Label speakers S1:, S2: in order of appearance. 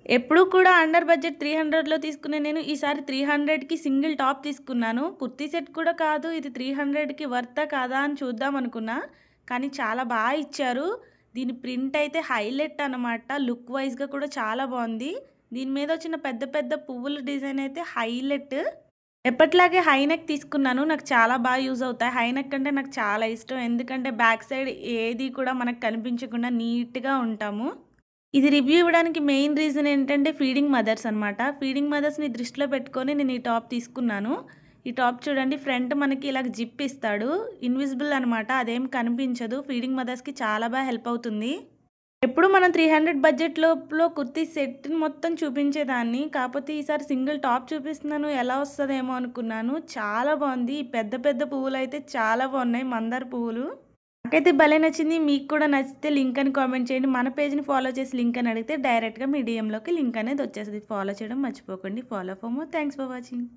S1: ఎప్పుడూ కూడా under budget 300లో తీసుకునే నేను ఈసారి 300కి సింగిల్ టాప్ తీసుకున్నాను. కుర్తీ సెట్ కూడా కాదు. ఇది 300కి వర్తా కాదా అని చూద్దాం అనుకున్నా. కానీ చాలా ఇచ్చారు. దీని ప్రింట్ అయితే హైలైట్ అనమాట. లుక్ వైస్‌గా కూడా చాలా బావుంది. దీని మీద వచ్చిన పెద్ద పెద్ద పువ్వుల డిజైన్ అయితే హైలైట్. ఎప్పటిలాగే హై నెక్ తీసుకున్నాను. నాకు చాలా యూజ్ అవుతాయి. హై నెక్ అంటే నాకు చాలా ఇష్టం. ఎందుకంటే బ్యాక్ సైడ్ ఏది కూడా మనకు కనిపించకుండా నీట్‌గా ఉంటాము. ఇది రివ్యూ ఇవ్వడానికి మెయిన్ రీజన్ ఏంటంటే ఫీడింగ్ మదర్స్ అనమాట. ఫీడింగ్ మదర్స్‌ని దృష్టిలో పెట్టుకొని నేను ఈ టాప్ తీసుకున్నాను. ఈ టాప్ చూడండి ఫ్రంట్ మనకి ఇలాగ జిప్ ఇస్తాడు. ఇన్విజిబుల్ అనమాట. అదేం కనిపించదు. ఫీడింగ్ మదర్స్‌కి చాలా హెల్ప్ అవుతుంది. ఎప్పుడు మనం 300 బడ్జెట్ లోపల కుర్తీ సెట్‌ని మొత్తం చూపించేదాన్ని. కాకపోతే ఈసారి సింగిల్ టాప్ చూపిస్తున్నాను. ఎలా వస్తదేమో అనుకున్నాను. చాలా బావుంది. ఈ పెద్ద పెద్ద పువ్వులైతే చాలా బావున్నాయి. మందార పువ్వులు. నాకైతే భలే నచ్చింది. మీకు కూడా నచ్చితే లింక్ అని కామెంట్ చేయండి. మన పేజ్‌ని ఫాలో చేసి లింక్ అని అడిగితే డైరెక్ట్‌గా మీ డీఎంలోకి లింక్ అనేది వచ్చేస్తది. ఫాలో చేయడం మర్చిపోకండి. Follow for more. Thanks for watching.